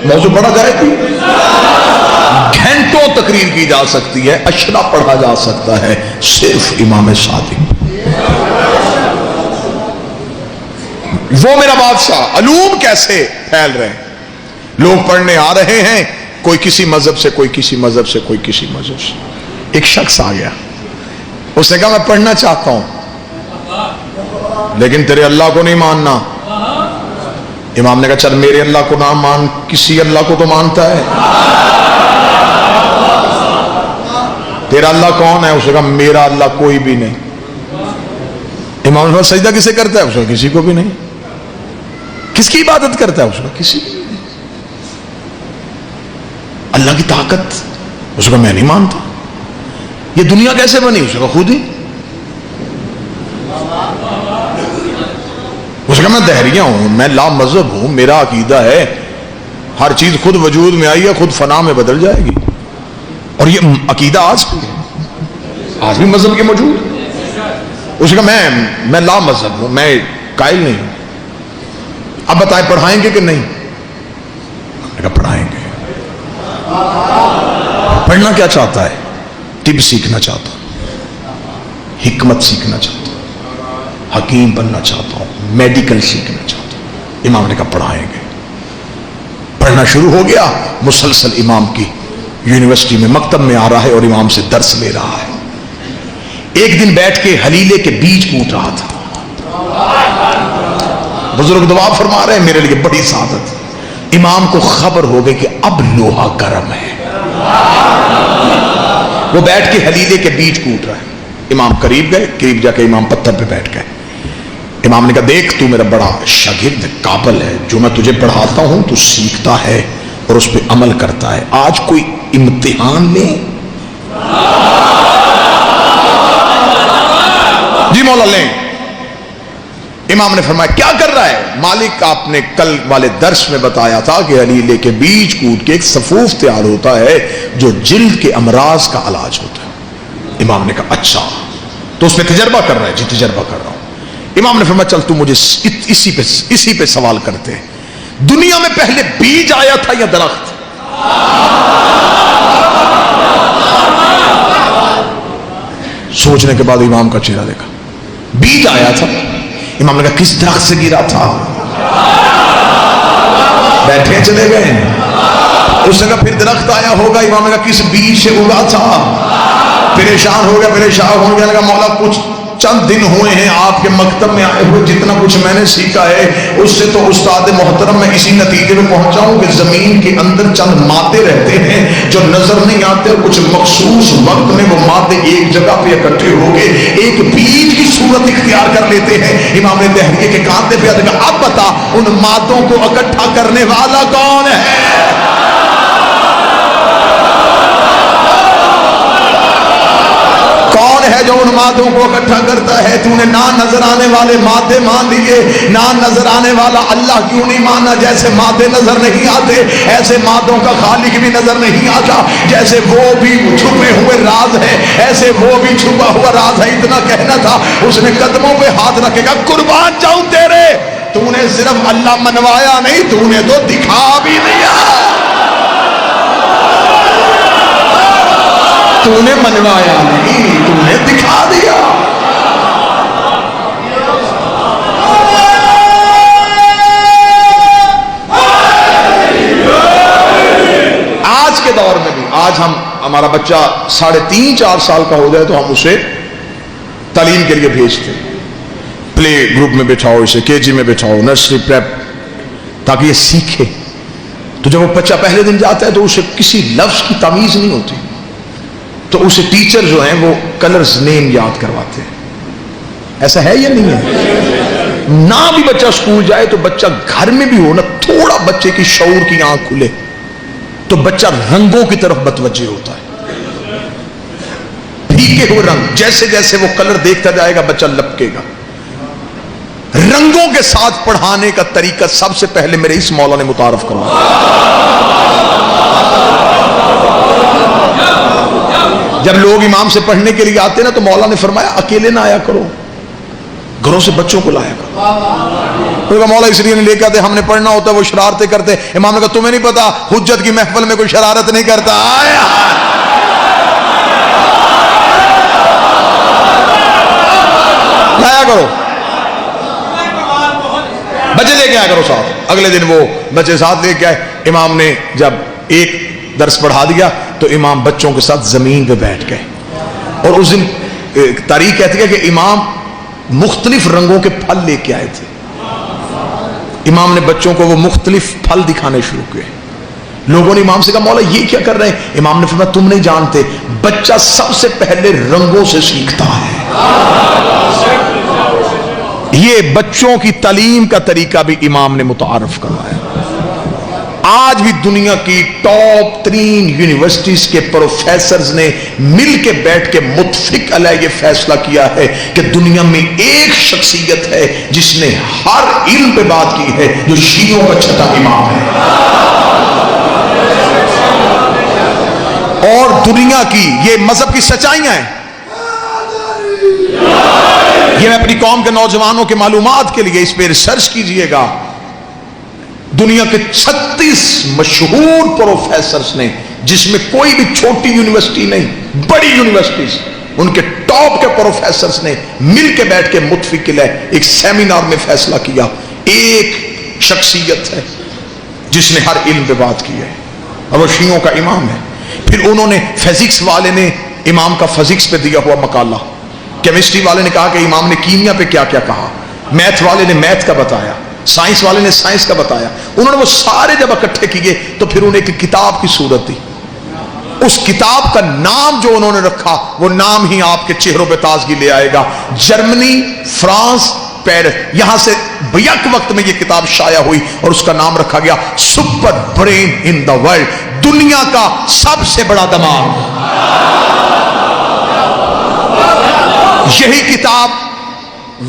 موضوع پڑھا جائے گی، گھنٹوں تقریر کی جا سکتی ہے، اشرا پڑھا جا سکتا ہے صرف امام صادق۔ وہ میرا بادشاہ، علوم کیسے پھیل رہے ہیں، لوگ پڑھنے آ رہے ہیں، کوئی کسی مذہب سے، کوئی کسی مذہب سے، کوئی کسی مذہب سے۔ ایک شخص آ گیا، اس نے کہا میں پڑھنا چاہتا ہوں لیکن تیرے اللہ کو نہیں ماننا۔ امام نے کہا چل میرے اللہ کو نہ مان، کسی اللہ کو تو مانتا ہے، تیرا اللہ کون ہے؟ اس نے کہا میرا اللہ کوئی بھی نہیں۔ امام نے کہا سجدہ کسے کرتا ہے؟ اس نے کہا کسی کو بھی نہیں۔ کس کی عبادت کرتا ہے؟ اس نے کہا کسی کی نہیں۔ اللہ کی طاقت؟ اس نے کہا میں نہیں مانتا۔ یہ دنیا کیسے بنی؟ اس نے کہا خود ہی۔ اس نے کہا میں دہریہ ہوں، میں لا مذہب ہوں، میرا عقیدہ ہے ہر چیز خود وجود میں آئی ہے، خود فنا میں بدل جائے گی، اور یہ عقیدہ آج بھی ہے، آج بھی مذہب کے موجود ہے۔ اس نے کہا میں لا مذہب ہوں، میں قائل نہیں ہوں۔ اب بتائیں پڑھائیں گے کہ نہیں؟ میں نے کہا پڑھائیں گے۔ پڑھنا کیا چاہتا ہے؟ طب سیکھنا چاہتا ہوں، حکمت سیکھنا چاہتا ہوں، حکیم بننا چاہتا ہوں، میڈیکل سیکھنا چاہتا ہوں۔ امام نے کہا پڑھائیں گے۔ پڑھنا شروع ہو گیا، مسلسل امام کی یونیورسٹی میں مکتب میں آ رہا ہے اور امام سے درس لے رہا ہے۔ ایک دن بیٹھ کے حلیلے کے بیج کوٹ رہا تھا۔ بزرگ دعا فرما رہے ہیں میرے لیے بڑی سعادت۔ امام کو خبر ہو گئی کہ اب لوہا گرم ہے، وہ بیٹھ کے حلیلے کے بیج کوٹ رہا ہے۔ امام قریب گئے، قریب جا کے امام پتھر پہ بیٹھ گئے۔ امام نے کہا دیکھ تو میرا بڑا شاگرد قابل ہے، جو میں تجھے پڑھاتا ہوں تو سیکھتا ہے اور اس پہ عمل کرتا ہے، آج کوئی امتحان لے؟ جی مولا لیں۔ امام نے فرمایا کیا کر رہا ہے؟ مالک آپ نے کل والے درس میں بتایا تھا کہ حلیلے کے بیج کوٹ کے ایک صفوف تیار ہوتا ہے جو جلد کے امراض کا علاج ہوتا ہے۔ امام نے کہا اچھا، تو اس میں تجربہ کر رہا ہے؟ جی تجربہ کر رہا ہوں۔ امام نے فرمایا چل تو مجھے اسی پہ سوال کرتے ہیں، دنیا میں پہلے بیج آیا تھا یا درخت؟ سوچنے کے بعد امام کا چہرہ دیکھا، بیج آیا تھا۔ امام نے کہا کس درخت سے گرا تھا؟ بیٹھے چلے گئے۔ اس نے کہا پھر درخت آیا ہوگا۔ امام نے کہا کس بیج سے اگا تھا؟ پریشان ہو گیا، لگا مولا کچھ چند دن ہوئے ہیں آپ کے مکتب میں آئے ہوئے، جتنا کچھ میں نے سیکھا ہے اس سے تو استاد محترم میں اسی نتیجے میں پہنچا ہوں کہ زمین کے اندر چند مادے رہتے ہیں جو نظر نہیں آتے، اور کچھ مخصوص وقت میں وہ مادے ایک جگہ پہ اکٹھے ہو کے ایک بیج کی صورت اختیار کر لیتے ہیں۔ امام نے دہریے کے کانٹے پہ کہا اب بتا ان مادوں کو اکٹھا کرنے والا کون ہے؟ کون ہے جو ان مادوں کو اکٹھا کرتا ہے؟ تو نے نہ نظر آنے والے مادے مان لیے، نہ نظر آنے والا اللہ کیوں نہیں مانا؟ جیسے مادے نظر نہیں آتے ایسے مادوں کا خالق بھی نظر نہیں آتا، جیسے وہ بھی چھپے ہوئے راز ہے ایسے وہ بھی چھپا ہوا راز ہے۔ اتنا کہنا تھا، اس نے قدموں پہ ہاتھ رکھے گا قربان جاؤں تیرے، تو نے صرف اللہ منوایا نہیں، تو نے تو دکھا بھی دیا، تو نے منوایا نہیں، تو نے دکھا دیا۔ آج کے دور میں بھی، آج ہمارا بچہ 3.5-4 سال کا ہو جائے تو ہم اسے تعلیم کے لیے بھیجتے ہیں، پلے گروپ میں بٹھاؤ، اسے KG میں بٹھاؤ، نرسری پریپ، تاکہ یہ سیکھے۔ تو جب وہ بچہ پہلے دن جاتا ہے تو اسے کسی لفظ کی تمیز نہیں ہوتی، تو اسے ٹیچر جو ہیں وہ کلرز نیم یاد کرواتے ہیں۔ ایسا ہے یا نہیں ہے؟ نہ بھی بچہ اسکول جائے تو بچہ گھر میں بھی ہو نا، تھوڑا بچے کی شعور کی آنکھ کھلے تو بچہ رنگوں کی طرف متوجہ ہوتا ہے، پھیکے ہوئے رنگ، جیسے جیسے وہ کلر دیکھتا جائے گا بچہ لپکے گا۔ رنگوں کے ساتھ پڑھانے کا طریقہ سب سے پہلے میرے اس مولا نے متعارف کروایا۔ جب لوگ امام سے پڑھنے کے لیے آتے نا تو مولا نے فرمایا اکیلے نہ آیا کرو، گھروں سے بچوں کو لایا کرو۔ مولا اس لیے نہیں لے کے آتے، ہم نے پڑھنا ہوتا ہے، وہ شرارتیں کرتے. امام نے کہا تمہیں نہیں پتا حجت کی محفل میں کوئی شرارت نہیں کرتا. لایا کرو بچے، لے کے آیا کرو ساتھ. اگلے دن وہ بچے ساتھ لے کے آئے. امام نے جب ایک درس پڑھا دیا تو امام بچوں کے ساتھ زمین پہ بیٹھ گئے. اور اس دن تاریخ کہتی ہے کہ امام مختلف رنگوں کے پھل لے کے آئے تھے. امام نے بچوں کو وہ مختلف پھل دکھانے شروع کیے. لوگوں نے امام سے کہا مولا یہ کیا کر رہے ہیں؟ امام نے فرمایا تم نہیں جانتے، بچہ سب سے پہلے رنگوں سے سیکھتا ہے. یہ بچوں کی تعلیم کا طریقہ بھی امام نے متعارف کروایا. آج بھی دنیا کی ٹاپ 3 یونیورسٹیز کے پروفیسرز نے مل کے بیٹھ کے متفق علیہ یہ فیصلہ کیا ہے کہ دنیا میں ایک شخصیت ہے جس نے ہر علم پہ بات کی ہے، جو شیعوں کا چھٹا امام ہے. اور دنیا کی یہ مذہب کی سچائیاں ہیں. یہ میں اپنی قوم کے نوجوانوں کے معلومات کے لیے اس پہ ریسرچ کیجئے گا. دنیا کے 36 مشہور پروفیسرز نے، جس میں کوئی بھی چھوٹی یونیورسٹی نہیں، بڑی یونیورسٹیز، ان کے ٹاپ کے پروفیسرز نے مل کے بیٹھ کے متفق علیہ ایک سیمینار میں فیصلہ کیا ایک شخصیت ہے جس نے ہر علم پہ بات کی ہے اور وہ شیعوں کا امام ہے. پھر انہوں نے فزکس والے نے امام کا فزکس پہ دیا ہوا مقالہ، کیمسٹری والے نے کہا کہ امام نے کیمیا پہ کیا کیا کہا، میتھ والے نے میتھ کا بتایا، سائنس والے نے سائنس کا بتایا. انہوں نے وہ سارے جب اکٹھے کیے تو پھر انہیں ایک کتاب کی صورت دی. اس کتاب کا نام جو انہوں نے رکھا وہ نام ہی آپ کے چہروں پہ تازگی لے آئے گا. جرمنی، فرانس، پیرس، یہاں سے بیک وقت میں یہ کتاب شائع ہوئی اور اس کا نام رکھا گیا super brain in the world, دنیا کا سب سے بڑا دماغ. یہی کتاب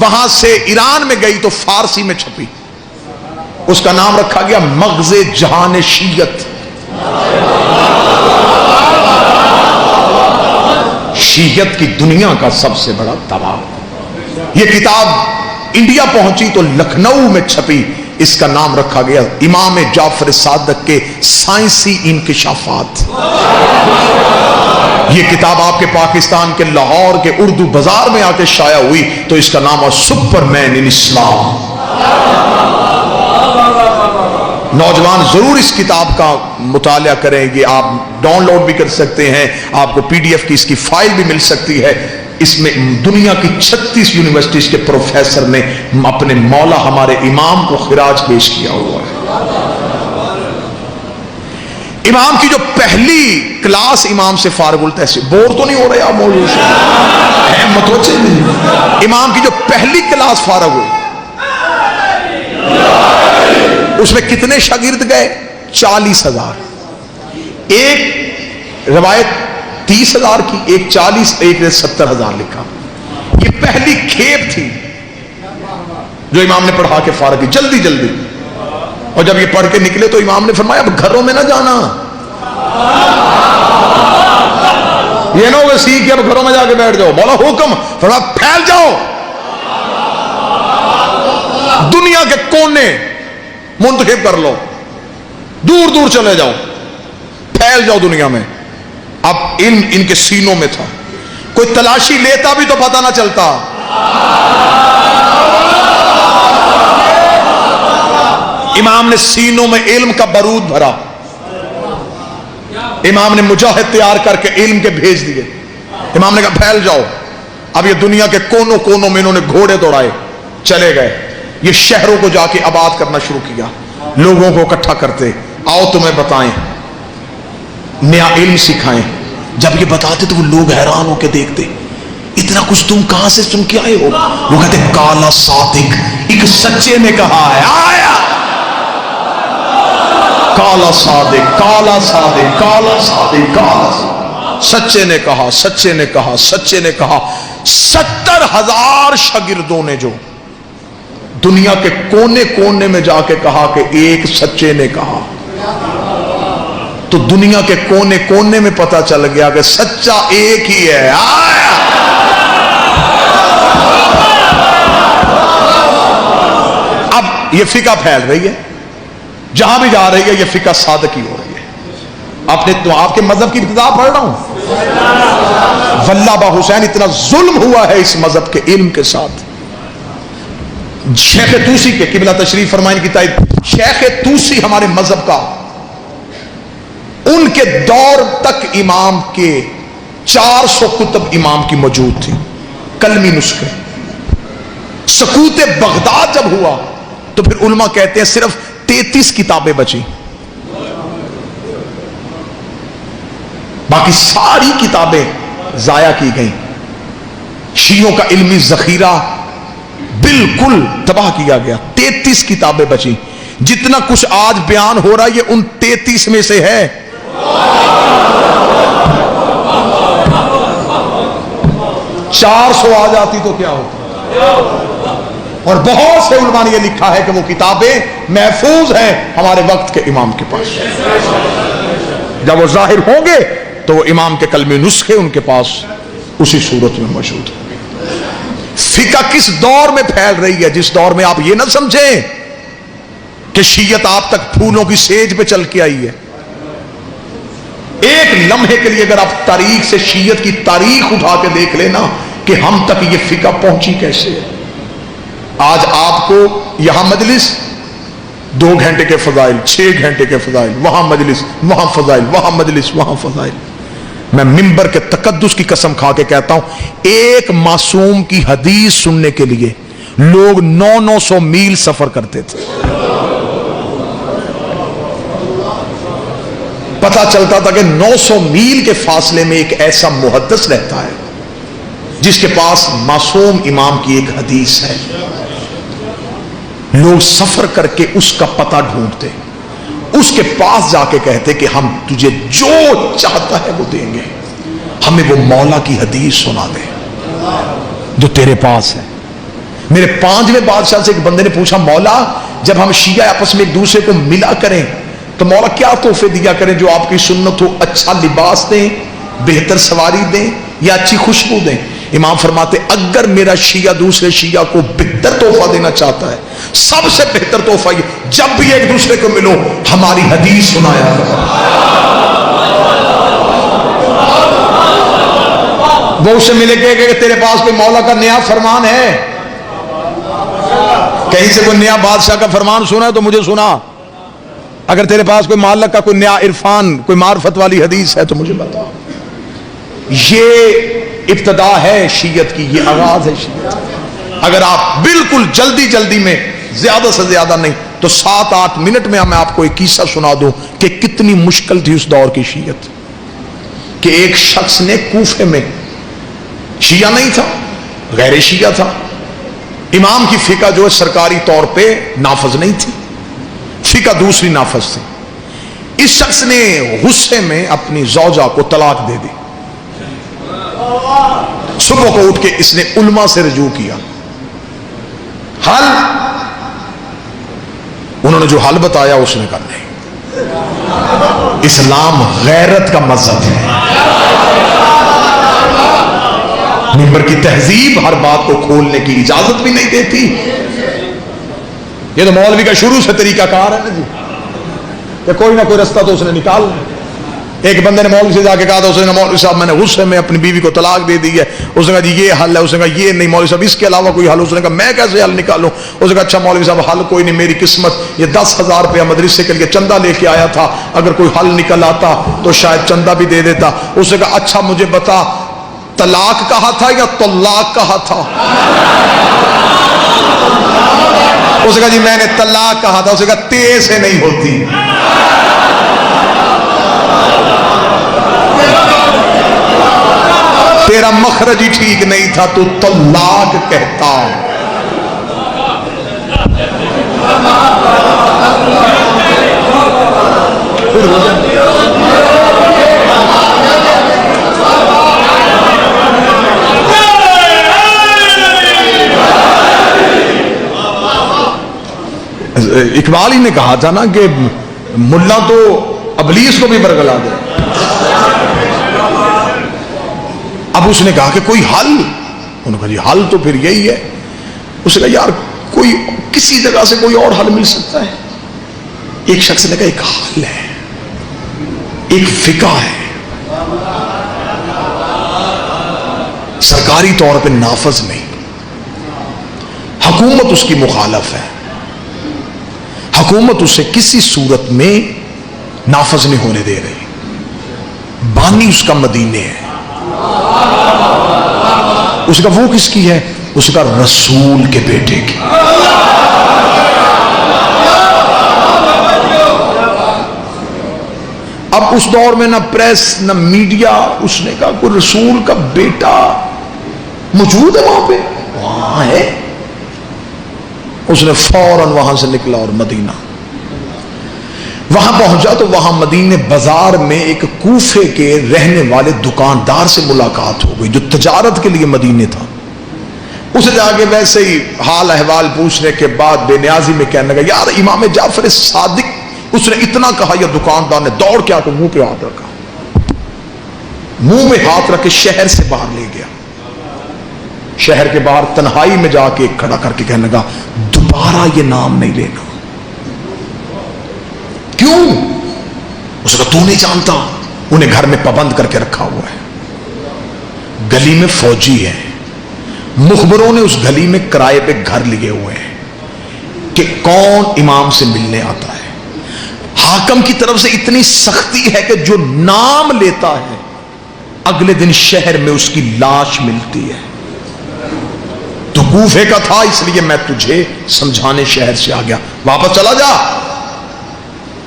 وہاں سے ایران میں گئی تو فارسی میں چھپی. اس کا نام رکھا گیا مغز جہان شیعت. شیعت کی دنیا کا سب سے بڑا دماغ. یہ کتاب انڈیا پہنچی تو لکھنؤ میں چھپی. اس کا نام رکھا گیا امام جعفر صادق کے سائنسی انکشافات. یہ کتاب آپ کے پاکستان کے لاہور کے اردو بازار میں آ کے شائع ہوئی تو اس کا نام ہے سپر مین ان اسلام. نوجوان ضرور اس کتاب کا مطالعہ کریں. یہ آپ ڈاؤن لوڈ بھی کر سکتے ہیں، آپ کو PDF کی اس کی فائل بھی مل سکتی ہے. اس میں دنیا کی 36 یونیورسٹیز کے پروفیسر نے اپنے مولا ہمارے امام کو خراج پیش کیا ہوا ہے. امام کی جو پہلی کلاس امام سے فارغ التحصیل، بور تو نہیں ہو رہے آپ مولوی سے؟ متوجہ نہیں. امام کی جو پہلی کلاس فارغ ہوئی اس میں کتنے شاگرد گئے؟ 40,000. ایک روایت 30,000 کی، ایک 40، ایک نے 70,000 لکھا. یہ پہلی کھیپ تھی جو امام نے پڑھا کے فارغ کی جلدی جلدی. اور جب یہ پڑھ کے نکلے تو امام نے فرمایا اب گھروں میں نہ جانا. یہ نہ ہوگا سیکھ کے اب گھروں میں جا کے بیٹھ جاؤ. بولا حکم، فرمایا پھیل جاؤ، دنیا کے کونے منتخب کر لو، دور دور چلے جاؤ، پھیل جاؤ دنیا میں. اب ان کے سینوں میں تھا. کوئی تلاشی لیتا بھی تو پتہ نہ چلتا. امام نے سینوں میں علم کا بارود بھرا. امام نے مجاہد تیار کر کے علم کے بھیج دیے. امام نے کہا پھیل جاؤ. اب یہ دنیا کے کونوں کونوں میں انہوں نے گھوڑے دوڑائے، چلے گئے. یہ شہروں کو جا کے آباد کرنا شروع کیا، لوگوں کو اکٹھا کرتے، آؤ تمہیں بتائیں، نیا علم سکھائیں. جب یہ بتاتے تو وہ لوگ حیران ہو کے دیکھتے، اتنا کچھ تم کہاں سے سن کے آئے ہو؟ وہ کہتے کالا صادق، ایک سچے نے کہا ہے. آیا کالا صادق، کالا صادق، کالا صادق، کالا صادق. سچے نے کہا، سچے نے کہا، سچے نے کہا. 70,000 شاگردوں نے جو دنیا کے کونے کونے میں جا کے کہا کہ ایک سچے نے کہا، تو دنیا کے کونے کونے میں پتہ چل گیا کہ سچا ایک ہی ہے. آیا اب یہ فقہ پھیل رہی ہے، جہاں بھی جا رہی ہے یہ فقہ صادقی ہو رہی ہے. آپ کے مذہب کی ابتدا پڑھ رہا ہوں. واللہ با حسین اتنا ظلم ہوا ہے اس مذہب کے علم کے ساتھ. شیخ توسی کے قبلہ تشریف فرمائیں کی تائید، شیخ توسی ہمارے مذہب کا، ان کے دور تک امام کے 400 کتب امام کی موجود تھی، کلمی نسخے. سقوط بغداد جب ہوا تو پھر علماء کہتے ہیں صرف 33 کتابیں بچی، باقی ساری کتابیں ضائع کی گئیں. شیعوں کا علمی ذخیرہ بالکل تباہ کیا گیا. 33 کتابیں بچی. جتنا کچھ آج بیان ہو رہا ہے یہ ان 33 میں سے ہے. 400 آ جاتی تو کیا ہوتا. اور بہت سے علماء نے یہ لکھا ہے کہ وہ کتابیں محفوظ ہیں ہمارے وقت کے امام کے پاس. جب وہ ظاہر ہوں گے تو وہ امام کے کلمی نسخے ان کے پاس اسی صورت میں موجود ہیں. فقہ کس دور میں پھیل رہی ہے؟ جس دور میں آپ یہ نہ سمجھیں کہ شیعت آپ تک پھولوں کی سیج پہ چل کے آئی ہے. ایک لمحے کے لیے اگر آپ تاریخ سے شیعت کی تاریخ اٹھا کے دیکھ لینا کہ ہم تک یہ فقہ پہنچی کیسے ہے. آج آپ کو یہاں مجلس 2 گھنٹے کے فضائل، 6 گھنٹے کے فضائل، وہاں مجلس وہاں فضائل، وہاں مجلس وہاں فضائل. میں منبر کے تقدس کی قسم کھا کے کہتا ہوں ایک معصوم کی حدیث سننے کے لیے لوگ 900 میل سفر کرتے تھے. پتا چلتا تھا کہ 900 میل کے فاصلے میں ایک ایسا محدث رہتا ہے جس کے پاس معصوم امام کی ایک حدیث ہے. لوگ سفر کر کے اس کا پتہ ڈھونڈتے، اس کے پاس جا کے کہتے کہ ہم تجھے جو چاہتا ہے وہ دیں گے، ہمیں وہ مولا کی حدیث سنا دے جو تیرے پاس ہے. میرے 5ویں بادشاہ سے ایک بندے نے پوچھا مولا جب ہم شیعہ آپس میں ایک دوسرے کو ملا کریں تو مولا کیا تحفے دیا کریں جو آپ کی سنت ہو؟ اچھا لباس دیں، بہتر سواری دیں یا اچھی خوشبو دیں؟ امام فرماتے اگر میرا شیعہ دوسرے شیعہ کو بہتر تحفہ دینا چاہتا ہے سب سے بہتر تحفہ یہ جب بھی ایک دوسرے کو ملو ہماری حدیث سنایا کرو. وہ اسے ملے کہ تیرے پاس کوئی مولا کا نیا فرمان ہے؟ کہیں سے کوئی نیا بادشاہ کا فرمان سنا ہے تو مجھے سنا. اگر تیرے پاس کوئی مالک کا کوئی نیا عرفان، کوئی معرفت والی حدیث ہے تو مجھے بتا. یہ ابتدا ہے شیعت کی، یہ آغاز ہے شیعت. اگر آپ بالکل جلدی میں زیادہ سے زیادہ نہیں تو 7-8 منٹ میں میں آپ کو ایک قصہ سنا دوں کہ کتنی مشکل تھی اس دور کی شیعت. کہ ایک شخص نے کوفے میں، شیعہ نہیں تھا، غیر شیعہ تھا، امام کی فقہ جو ہے سرکاری طور پہ نافذ نہیں تھی، فقہ دوسری نافذ تھی. اس شخص نے غصے میں اپنی زوجہ کو طلاق دے دی. صبح کو اٹھ کے اس نے علماء سے رجوع کیا. حل انہوں نے جو حل بتایا اس نے کہا نہیں، اسلام غیرت کا مذہب ہے. منبر کی تہذیب ہر بات کو کھولنے کی اجازت بھی نہیں دیتی. یہ تو مولوی کا شروع سے طریقہ کار ہے نا جی کہ کوئی نہ کوئی رستہ تو اس نے نکال. ایک بندے نے مولوی سے جا کے کہا تھا، اس نے مولوی صاحب میں نے غصے میں اپنی بیوی کو طلاق دے دی ہے. اس نے کہا جی یہ حل ہے. اس نے کہا یہ نہیں مولوی صاحب اس کے علاوہ کوئی حل. اس نے کہا میں کیسے حل نکالوں؟ اس نے کہا اچھا مولوی صاحب حل کوئی نہیں، میری قسمت یہ 10,000 روپیہ مدرسے کے لیے چندہ لے کے آیا تھا، اگر کوئی حل نکل آتا تو شاید چندہ بھی دے دیتا. اس نے کہا اچھا مجھے بتا طلاق کہا تھا یا طلاق کہا تھا؟ اس نے کہا جی میں نے طلاق کہا تھا. اس نے کہا تے سے نہیں ہوتی، تیرا مخرج ہی ٹھیک نہیں تھا، تو طلاق کہتا. اقبال ہی نے کہا تھا نا کہ ملا تو ابلیس کو بھی برگلا دے. اب اس نے کہا کہ کوئی حل؟ انہوں نے کہا جی حل تو پھر یہی ہے. اس نے کہا یار کوئی کسی جگہ سے کوئی اور حل مل سکتا ہے؟ ایک شخص نے کہا ایک حل ہے، ایک فقہ ہے، سرکاری طور پہ نافذ نہیں، حکومت اس کی مخالف ہے، حکومت اسے کسی صورت میں نافذ نہیں ہونے دے رہی، بانی اس کا مدینے ہے، اس کا وہ کس کی ہے؟ اس کا رسول کے بیٹے کی۔ اب اس دور میں نہ پریس نہ میڈیا، اس نے کہا کوئی رسول کا بیٹا موجود ہے وہاں پہ؟ وہاں ہے۔ اس نے فوراً وہاں سے نکلا اور مدینہ وہاں پہنچا تو وہاں مدینے بازار میں ایک کوفے کے رہنے والے دکاندار سے ملاقات ہو گئی جو تجارت کے لیے مدینے تھا۔ اسے جا کے ویسے ہی حال احوال پوچھنے کے بعد بے نیازی میں کہنے لگا یار امام جعفر صادق، اس نے اتنا کہا، یا دکاندار نے دوڑ کے آ کے منہ پہ ہاتھ رکھا، منہ میں ہاتھ رکھ کے شہر سے باہر لے گیا، شہر کے باہر تنہائی میں جا کے کھڑا کر کے کہنے لگا دوبارہ یہ نام نہیں لینا۔ کیوں؟ اس نے کہا تو نہیں جانتا، انہیں گھر میں پابند کر کے رکھا ہوا ہے، گلی میں فوجی ہے، مخبروں نے اس گلی میں کرائے پہ گھر لیے ہوئے ہیں کہ کون امام سے ملنے آتا ہے، حاکم کی طرف سے اتنی سختی ہے کہ جو نام لیتا ہے اگلے دن شہر میں اس کی لاش ملتی ہے۔ تو کوفے کا تھا اس لیے میں تجھے سمجھانے شہر سے آ گیا، واپس چلا جا،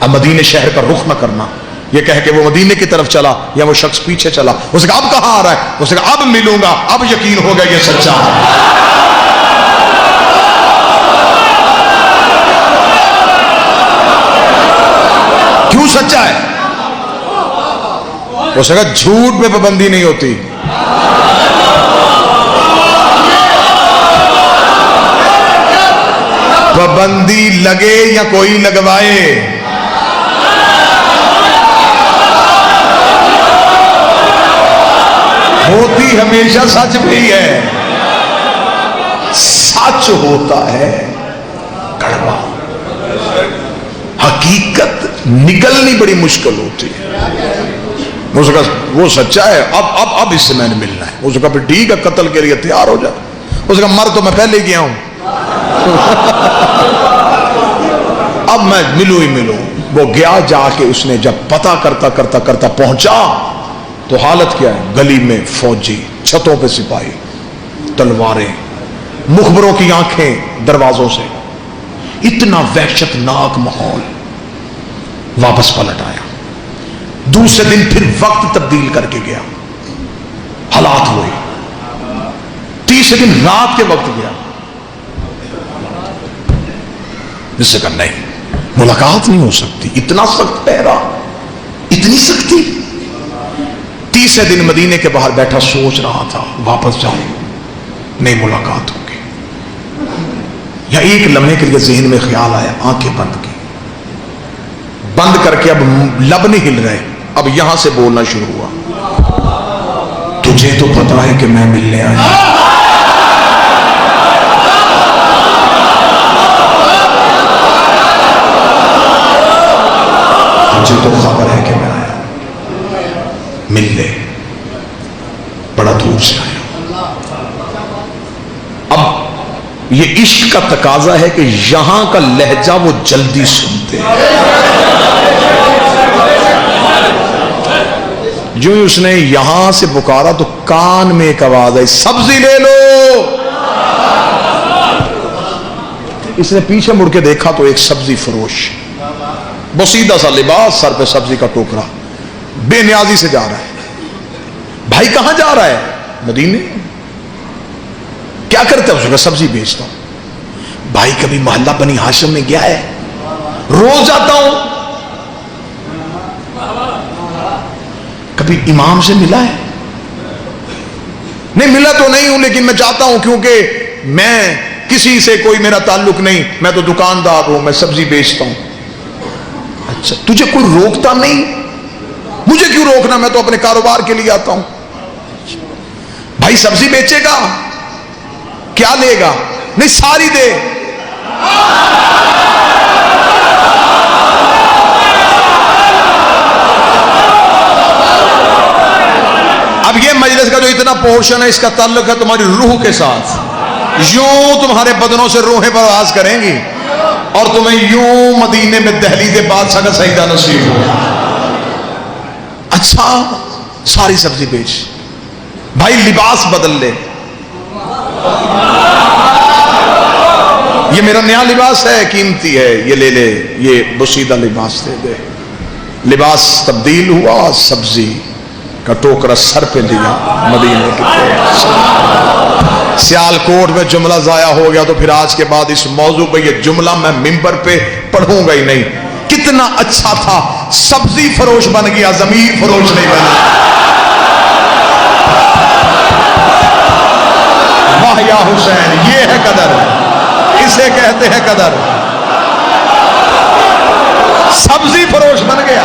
اب مدینے شہر کا رخ نہ کرنا۔ یہ کہہ کے وہ مدینے کی طرف چلا، یا وہ شخص پیچھے چلا، اس نے کہا اب کہاں آ رہا ہے؟ اس نے کہا اب ملوں گا، اب یقین ہو گیا یہ سچا ہے۔ کیوں سچا ہے؟ اس نے کہا جھوٹ پہ پابندی نہیں ہوتی، پابندی لگے یا کوئی لگوائے، ہوتی ہمیشہ سچ پہ ہی ہے، سچ ہوتا ہے کڑوا، حقیقت نکلنی بڑی مشکل ہوتی ہے۔ اس کا وہ سچا ہے، اب اس سے میں نے ملنا ہے۔ اس کا پھر ٹھیک ہے، قتل کے لیے تیار ہو جائے۔ اس کا مر تو میں پہلے ہی گیا ہوں، اب میں ملوں ہی ملوں۔ وہ گیا، جا کے اس نے جب پتہ کرتا کرتا کرتا پہنچا تو حالت کیا ہے؟ گلی میں فوجی، چھتوں پہ سپاہی، تلواریں، مخبروں کی آنکھیں دروازوں سے، اتنا وحشت ناک ماحول۔ واپس پلٹ آیا، دوسرے دن پھر وقت تبدیل کر کے گیا، حالات ہوئے، تیسرے دن رات کے وقت گیا، جس سے کہا نہیں ملاقات نہیں ہو سکتی، اتنا سخت پہرا، اتنی سختی۔ تیسرے دن مدینے کے باہر بیٹھا سوچ رہا تھا واپس جاؤں، نہیں ملاقات ہوگی، یا ایک لمحے کے لیے ذہن میں خیال آیا، آنکھیں بند کی، بند کر کے اب لب نہیں ہل رہے، اب یہاں سے بولنا شروع ہوا، تجھے تو پتا ہے کہ میں ملنے آیا، تجھے تو خبر ہے کہ میں آیا ملنے، بڑا دور سے آیا۔ اب یہ عشق کا تقاضا ہے کہ یہاں کا لہجہ وہ جلدی سنتے ہیں۔ جو ہی اس نے یہاں سے پکارا تو کان میں ایک آواز آئی، سبزی لے لو۔ اس نے پیچھے مڑ کے دیکھا تو ایک سبزی فروش، بسیدہ سا لباس، سر پہ سبزی کا ٹوکرا، بے نیازی سے جا رہا ہے۔ بھائی کہاں جا رہا ہے؟ مدینے۔ کیا کرتا ہے؟ اس کا سبزی بیچتا ہوں۔ بھائی کبھی محلہ بنی ہاشم میں گیا ہے؟ روز جاتا ہوں۔ کبھی امام سے ملا ہے؟ نہیں ملا تو نہیں ہوں، لیکن میں جاتا ہوں کیونکہ میں کسی سے کوئی میرا تعلق نہیں، میں تو دکاندار ہوں، میں سبزی بیچتا ہوں۔ اچھا تجھے کوئی روکتا نہیں؟ مجھے کیوں روکنا، میں تو اپنے کاروبار کے لیے آتا ہوں۔ بھائی سبزی بیچے گا؟ کیا لے گا؟ نہیں ساری دے۔ اب یہ مجلس کا جو اتنا پورشن ہے اس کا تعلق ہے تمہاری روح کے ساتھ. یوں تمہارے بدنوں سے روحیں پرواز کریں گی اور تمہیں یوں مدینے میں دہلیز بادشاہ کا سجدہ نصیب ہو. اچھا ساری سبزی بیچ بھائی, لباس بدل لے. یہ میرا نیا لباس ہے, قیمتی ہے, یہ لے لے, یہ بسیدہ لباس دے دے. لباس تبدیل ہوا, سبزی کا ٹوکرا سر پہ دیا. مدینے کے سیال کوٹ میں جملہ ضائع ہو گیا تو پھر آج کے بعد اس موضوع پہ یہ جملہ میں ممبر پہ پڑھوں گا ہی نہیں. کتنا اچھا تھا, سبزی فروش بن گیا, ضمیر فروش نہیں بنا. واہ یا حسین, یہ ہے قدر, اسے کہتے ہیں قدر. سبزی فروش بن گیا,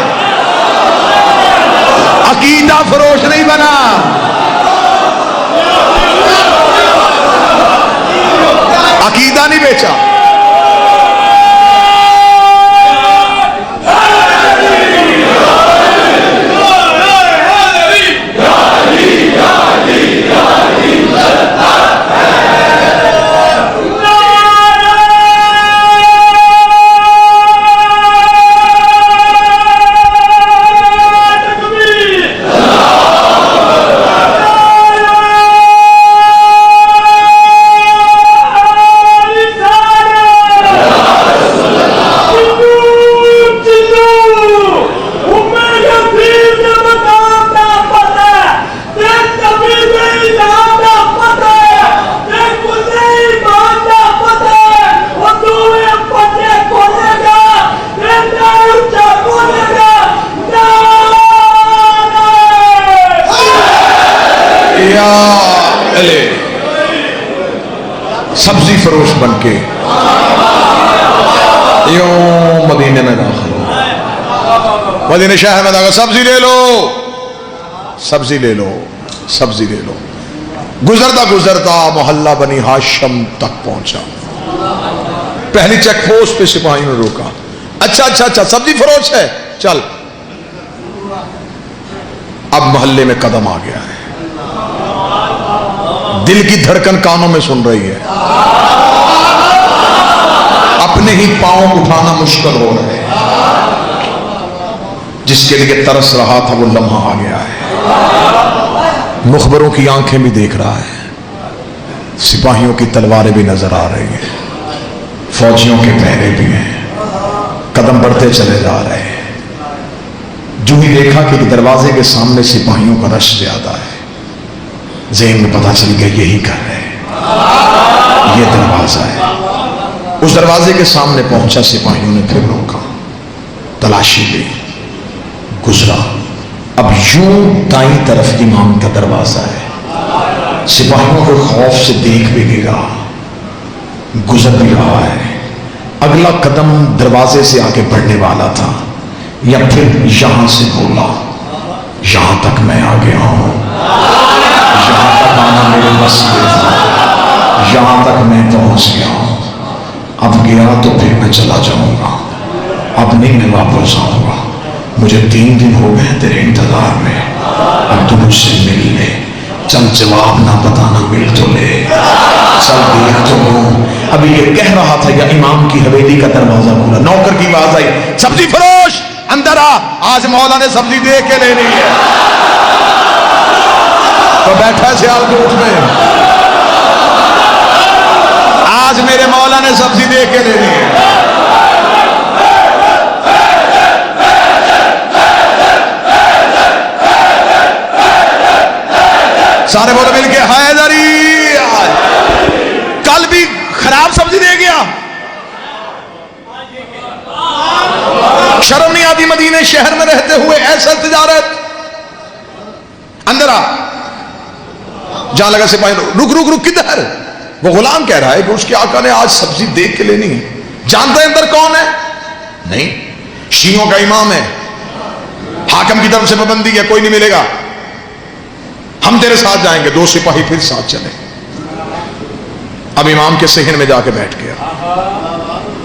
عقیدہ فروش نہیں بنا. عقیدہ نہیں بیچا. سبزی فروش بن کے یوں مدینے میں داخل ہو. مدینے شہر میں داخل, سبزی لے لو, سبزی لے لو, سبزی لے لو. گزرتا گزرتا محلہ بنی ہاشم تک پہنچا. پہلی چیک پوسٹ پہ سپاہیوں نے روکا. اچھا اچھا اچھا سبزی فروش ہے, چل. اب محلے میں قدم آ گیا ہے, دل کی دھڑکن کانوں میں سن رہی ہے, اپنے ہی پاؤں اٹھانا مشکل ہو رہا ہے. جس کے لیے ترس رہا تھا وہ لمحہ آ گیا ہے. مخبروں کی آنکھیں بھی دیکھ رہا ہے, سپاہیوں کی تلواریں بھی نظر آ رہی ہیں, فوجیوں کے پہرے بھی ہیں. قدم بڑھتے چلے جا رہے ہیں. جو ہی دیکھا کہ دروازے کے سامنے سپاہیوں کا رش زیادہ ہے, ذہن میں پتا چل گیا یہی گھر ہے, یہ دروازہ ہے. اس دروازے کے سامنے پہنچا, سپاہیوں نے پھر روکا, تلاشی لی, گزرا. اب یوں دائیں طرف امام کا دروازہ ہے. سپاہیوں کو خوف سے دیکھ بھی نہیں رہا, گزر بھی رہا ہے. اگلا قدم دروازے سے آگے بڑھنے والا تھا, یا پھر یہاں سے بولا, یہاں تک میں آ گیا ہوں, یہاں تک آنا میرے بس میں تھا, یہاں تک میں پہنچ گیا ہوں. اب گیا تو پھر میں چلا جاؤں گا, اب نہیں میں واپس آؤں گا. مجھے 3 دن ہو گئے تیرے انتظار میں, اب تو مجھ سے مل لے. چل جواب نہ بتانا, مل تو لے, چل دیکھ تو ہوں. ابھی یہ کہہ رہا تھا یا امام کی حویلی کا دروازہ کھلا, نوکر کی آواز آئی, سبزی فروش اندر آ, آج مولا نے سبزی دے کے لینی ہے. تو بیٹھا سیال کوٹ میں, آج میرے مولا نے سبزی دے کے لینی ہے. سارے بولے مل کے حیدری, کل بھی خراب سبزی دے گیا. شرم نہیں آتی مدینے شہر میں رہتے ہوئے ایسا تجارت. اندر آ. جہاں لگا سپاہی, رک رک رک کدھر؟ وہ غلام کہہ رہا ہے کہ اس کے آقا نے آج سبزی دیکھ کے لینی ہے. جانتا ہے اندر کون ہے؟ نہیں, شیعوں کا امام ہے, حاکم کی طرف سے پابندی ہے, کوئی نہیں ملے گا, ہم تیرے ساتھ جائیں گے. 2 سپاہی پھر ساتھ چلے. اب امام کے صحن میں جا کے بیٹھ گیا.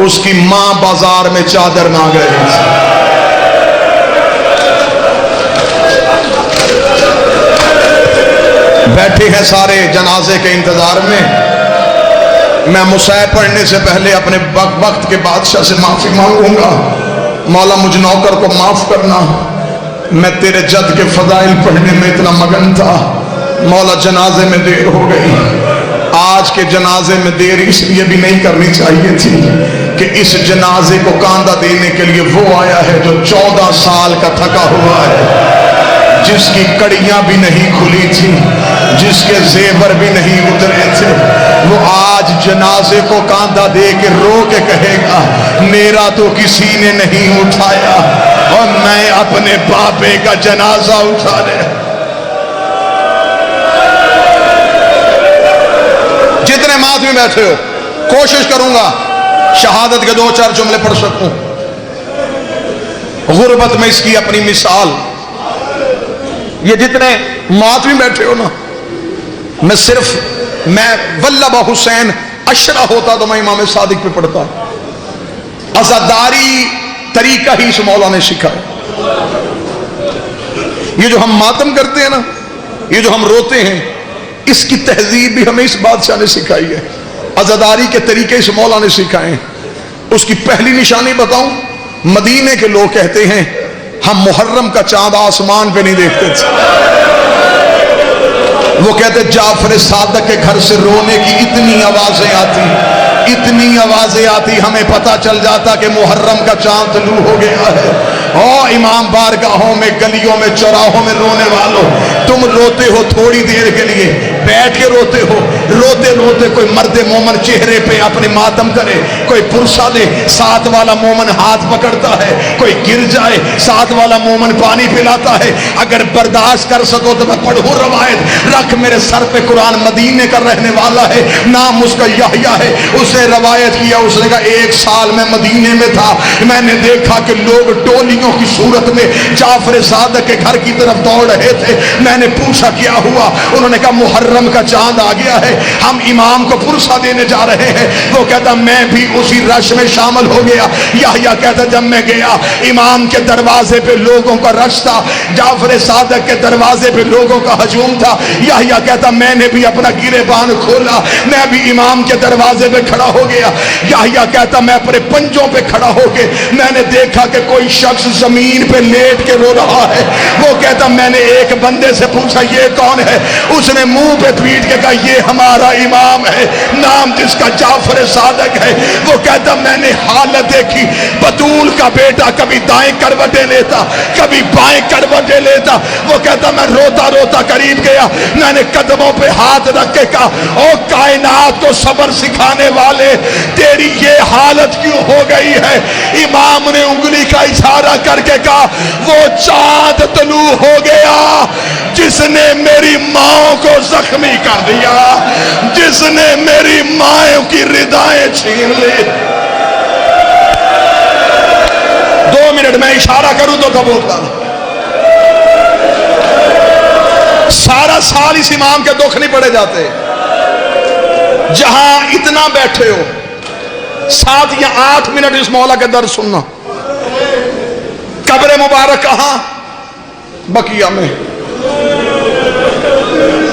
اس کی ماں بازار میں چادر مانگ رہی تھی. بیٹھے ہیں سارے جنازے کے انتظار میں. میں مصیب پڑھنے سے پہلے اپنے وقت کے بادشاہ سے معافی مانگوں گا. مولا مجھ نوکر کو معاف کرنا، میں تیرے جد کے فضائل پڑھنے میں اتنا مگن تھا. مولا جنازے میں دیر ہو گئی. آج کے جنازے میں دیر اس لیے بھی نہیں کرنی چاہیے تھی کہ اس جنازے کو کاندھا دینے کے لیے وہ آیا ہے جو 14 سال کا تھکا ہوا ہے، جس کی کڑیاں بھی نہیں کھلی تھی، جس کے زیور بھی نہیں اترے تھے. وہ آج جنازے کو کاندھا دے کے رو کے کہے گا میرا تو کسی نے نہیں اٹھایا اور میں اپنے باپے کا جنازہ اٹھا رہا. جتنے ماتھ میں بیٹھے ہو کوشش کروں گا شہادت کے 2-4 جملے پڑھ سکوں. غربت میں اس کی اپنی مثال. یہ جتنے ماتمی بیٹھے ہو نا، میں ولبہ حسین اشرا ہوتا تو میں امام صادق پہ پڑھتا. عزاداری طریقہ ہی اس مولا نے سکھایا. یہ جو ہم ماتم کرتے ہیں نا، یہ جو ہم روتے ہیں، اس کی تہذیب بھی ہمیں اس بادشاہ نے سکھائی ہے. عزاداری کے طریقے اس مولا نے سکھائے ہیں. اس کی پہلی نشانی بتاؤں، مدینے کے لوگ کہتے ہیں ہم محرم کا چاند آسمان پہ نہیں دیکھتے تھے. وہ کہتے جعفر صادق کے گھر سے رونے کی اتنی آوازیں آتی ہمیں پتہ چل جاتا کہ محرم کا چاند طلوع ہو گیا ہے. امام بارگاہوں میں، گلیوں میں، چوراہوں میں رونے والوں، تم روتے ہو تھوڑی دیر کے لیے، بیٹھ کے روتے ہو. روتے روتے کوئی مرد مومن چہرے پہ اپنے ماتم کرے، کوئی پرسا دے، ساتھ والا مومن ہاتھ پکڑتا ہے، کوئی گر جائے، ساتھ والا مومن پانی پلاتا ہے. اگر برداشت کر سکو تو میں پڑھوں روایت. رکھ میرے سر پہ قرآن، مدینے کا رہنے والا ہے، نام اس کا یحییٰ ہے. اسے روایت کیا، اس نے کہا 1 سال میں مدینے میں تھا، میں نے دیکھا کہ لوگ ٹولیوں کی صورت میں جعفر صادق کے گھر کی طرف دوڑ رہے تھے. میں نے پوچھا کیا ہوا؟ انہوں نے کہا محرم کا چاند آ گیا ہے، ہم امام کو پرسا دینے جا رہے ہیں. وہ کہتا میں بھی اسی رش میں شامل ہو گیا. یحییٰ کہتا جب میں گیا امام کے دروازے پہ لوگوں کا رش تھا، جعفر صادق کے دروازے پہ لوگوں کا ہجوم تھا. یحییٰ کہتا میں نے بھی اپنا گریبان کھولا، میں بھی امام کے دروازے پہ کھڑا ہو گیا. یحییٰ کہتا میں اپنے پنجوں پہ کھڑا ہو کے میں نے دیکھا کہ کوئی شخص زمین پہ لیٹ کے رو رہا ہے. وہ کہتا میں نے ایک بندے سے پوچھا یہ کون ہے؟ اس نے منہ پہ پیٹ کے کہا یہ ہمارا امام ہے، نام جس کا جعفر صادق ہے. وہ کہتا میں نے حالت دیکھی، بطول کا بیٹا کبھی دائیں کروٹیں لیتا، کبھی بائیں کروٹیں لیتا. وہ کہتا میں روتا روتا قریب گیا، میں نے قدموں پہ ہاتھ رکھ کے کہا او کائنات کو صبر سکھانے والے، تیری یہ حالت کیوں ہو گئی ہے؟ امام نے انگلی کا اشارہ کر کے کہا وہ چاند طلوع ہو گیا جس نے میری ماں کو زخمی کر دیا، جس نے میری ماں کی ردائیں چھین لی. 2 منٹ میں اشارہ کروں تو قبول کر. سارا سال اس امام کے دکھ نہیں پڑے جاتے. جہاں اتنا بیٹھے ہو، ساتھ یا 8 منٹ اس مولا کے در سننا. قبر مبارک کہاں؟ بقیہ میں.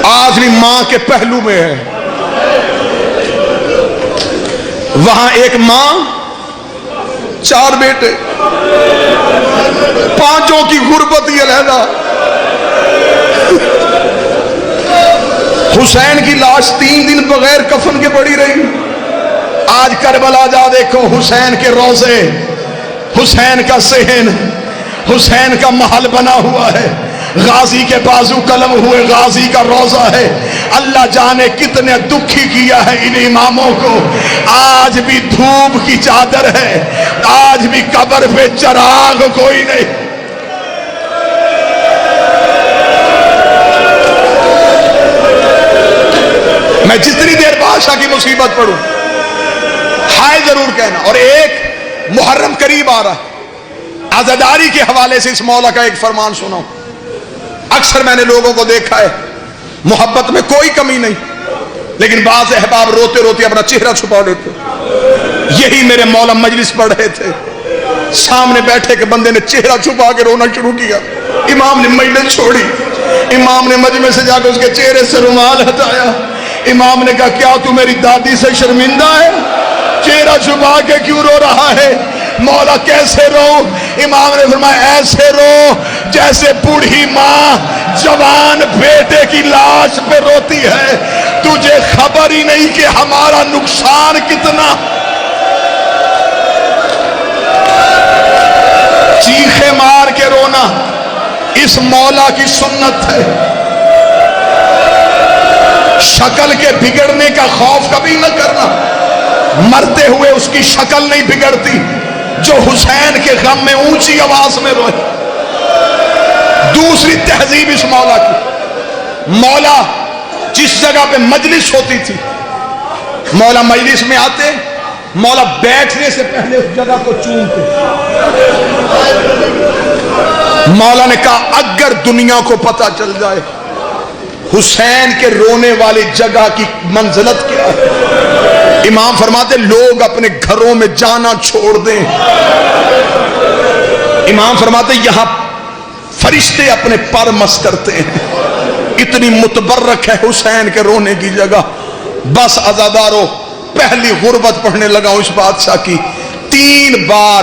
آخری ماں کے پہلو میں ہے. وہاں ایک ماں، 4 بیٹے، 5 کی غربت ہی علیحدہ. حسین کی لاش 3 دن بغیر کفن کے پڑی رہی. آج کربلا جا دیکھو، حسین کے روزے، حسین کا صحن، حسین کا محل بنا ہوا ہے. غازی کے بازو قلم ہوئے، غازی کا روزہ ہے. اللہ جانے کتنے دکھی کیا ہے ان اماموں کو. آج بھی دھوپ کی چادر ہے، آج بھی قبر پہ چراغ کوئی نہیں. میں جتنی دیر بادشاہ کی مصیبت پڑھوں ہائے ضرور کہنا. اور ایک محرم قریب آ رہا ہے، عزاداری کے حوالے سے اس مولا کا ایک فرمان سنو. اکثر میں نے لوگوں کو دیکھا ہے محبت میں کوئی کمی نہیں، لیکن بعض احباب روتے روتے اپنا چہرہ چھپا لیتے. یہی میرے مولا مجلس پڑھ رہے تھے، سامنے بیٹھے کہ بندے نے چہرہ چھپا کے رونا شروع کیا، امام نے مجلس چھوڑی، امام نے مجمع سے جا کے اس کے چہرے سے رومال ہٹایا، امام نے کہا کیا تو میری دادی سے شرمندہ ہے؟ چہرہ چھپا کے کیوں رو رہا ہے؟ مولا کیسے رو؟ امام نے فرمایا ایسے رو جیسے بوڑھی ماں جوان بیٹے کی لاش پہ روتی ہے، تجھے خبر ہی نہیں کہ ہمارا نقصان کتنا۔ چیخے مار کے رونا اس مولا کی سنت ہے۔ شکل کے بگڑنے کا خوف کبھی نہ کرنا، مرتے ہوئے اس کی شکل نہیں بگڑتی جو حسین کے غم میں اونچی آواز میں روئے۔ دوسری تہذیب اس مولا کی، مولا جس جگہ پہ مجلس ہوتی تھی، مولا مجلس میں آتے، مولا بیٹھنے سے پہلے اس جگہ کو چومتے۔ مولا نے کہا اگر دنیا کو پتہ چل جائے حسین کے رونے والی جگہ کی منزلت کیا ہے، امام فرماتے لوگ اپنے گھروں میں جانا چھوڑ دیں۔ امام فرماتے یہاں فرشتے اپنے پر مس کرتے ہیں، اتنی متبرک ہے حسین کے رونے کی جگہ۔ بس عزادارو، پہلی غربت پڑھنے لگا اس بادشاہ کی، 3 بار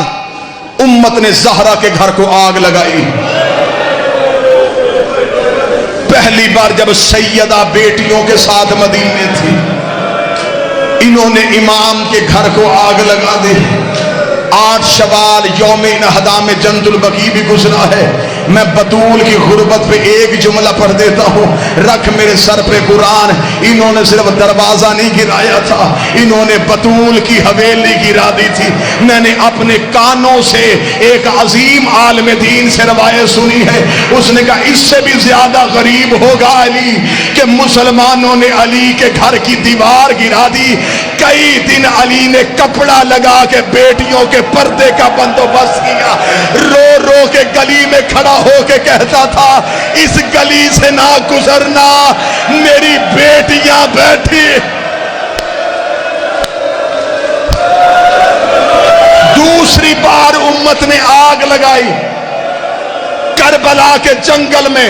امت نے زہرا کے گھر کو آگ لگائی۔ پہلی بار جب سیدہ بیٹیوں کے ساتھ مدینے تھی، انہوں نے امام کے گھر کو آگ لگا دی۔ 8 شوال یوم انہدام میں جند البقیع بھی گزرا ہے۔ میں بطول کی غربت پہ ایک جملہ پڑھ دیتا ہوں، رکھ میرے سر پہ قرآن۔ انہوں نے صرف دروازہ نہیں گرایا تھا، انہوں نے بطول کی حویلی گرا دی تھی۔ میں نے اپنے کانوں سے ایک عظیم عالم دین سے روایت سنی ہے، اس نے کہا اس سے بھی زیادہ غریب ہوگا علی کہ مسلمانوں نے علی کے گھر کی دیوار گرا دی۔ کئی دن علی نے کپڑا لگا کے بیٹیوں کے پردے کا بندوبست کیا، رو رو کے گلی میں کھڑا ہو کے کہتا تھا اس گلی سے نہ گزرنا، میری بیٹیاں بیٹھی۔ دوسری بار امت نے آگ لگائی کربلا کے جنگل میں،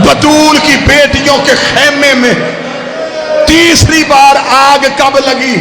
بطول کی بیٹیوں کے خیمے میں۔ تیسری بار آگ کب لگی؟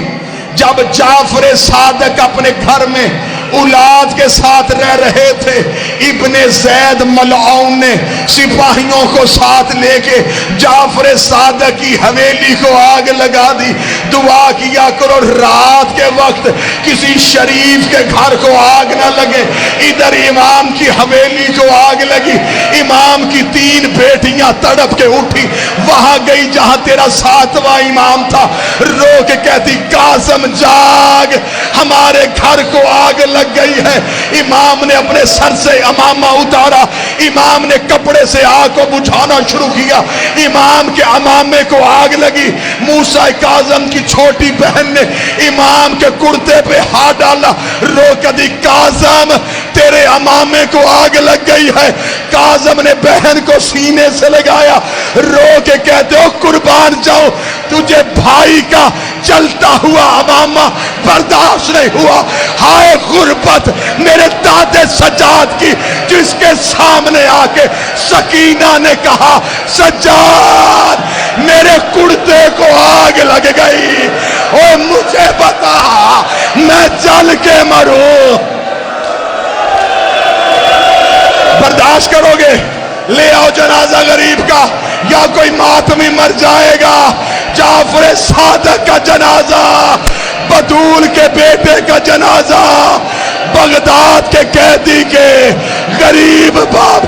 جب جعفر صادق اپنے گھر میں اولاد کے ساتھ رہ رہے تھے، ابن زید ملعون نے سپاہیوں کو ساتھ لے کے جعفر صادق کی حویلی کو آگ لگا دی۔ دعا کیا کرو رات کے وقت کسی شریف کے گھر کو آگ نہ لگے۔ ادھر امام کی حویلی کو آگ لگی، امام کی 3 بیٹیاں تڑپ کے اٹھی، وہاں گئی جہاں تیرا 7واں امام تھا، رو کے کہتی قاسم جاگ، ہمارے گھر کو آگ لگ گئی ہے۔ امام نے اپنے سر سے امامہ اتارا، امام نے کپڑے سے آگ کو بجھانا شروع کیا، امام کے امامے کو آگ لگی۔ موسیٰ کاظم کی چھوٹی بہن نے امام کے کرتے پہ ہاتھ ڈالا، رو کے دی کاظم تیرے امامے کو آگ لگ گئی ہے۔ کاظم نے بہن کو سینے سے لگایا، رو کے کہتے ہو قربان جاؤ، تجھے بھائی کا جلتا ہوا امامہ برداشت نہیں ہوا۔ ہائے غربت میرے دادے سجاد کی، جس کے سامنے آ کے سکینہ نے کہا سجاد میرے کرتے کو آگ لگ گئی، اور مجھے بتا میں جل کے مروں۔ برداشت کرو گے؟ لے آؤ جنازہ غریب کا، یا کوئی ماتمی مر جائے گا۔ جعفر صادق کا جنازہ، بطول کے بیٹے کا جنازہ، بغداد کے قیدی کے غریب باپ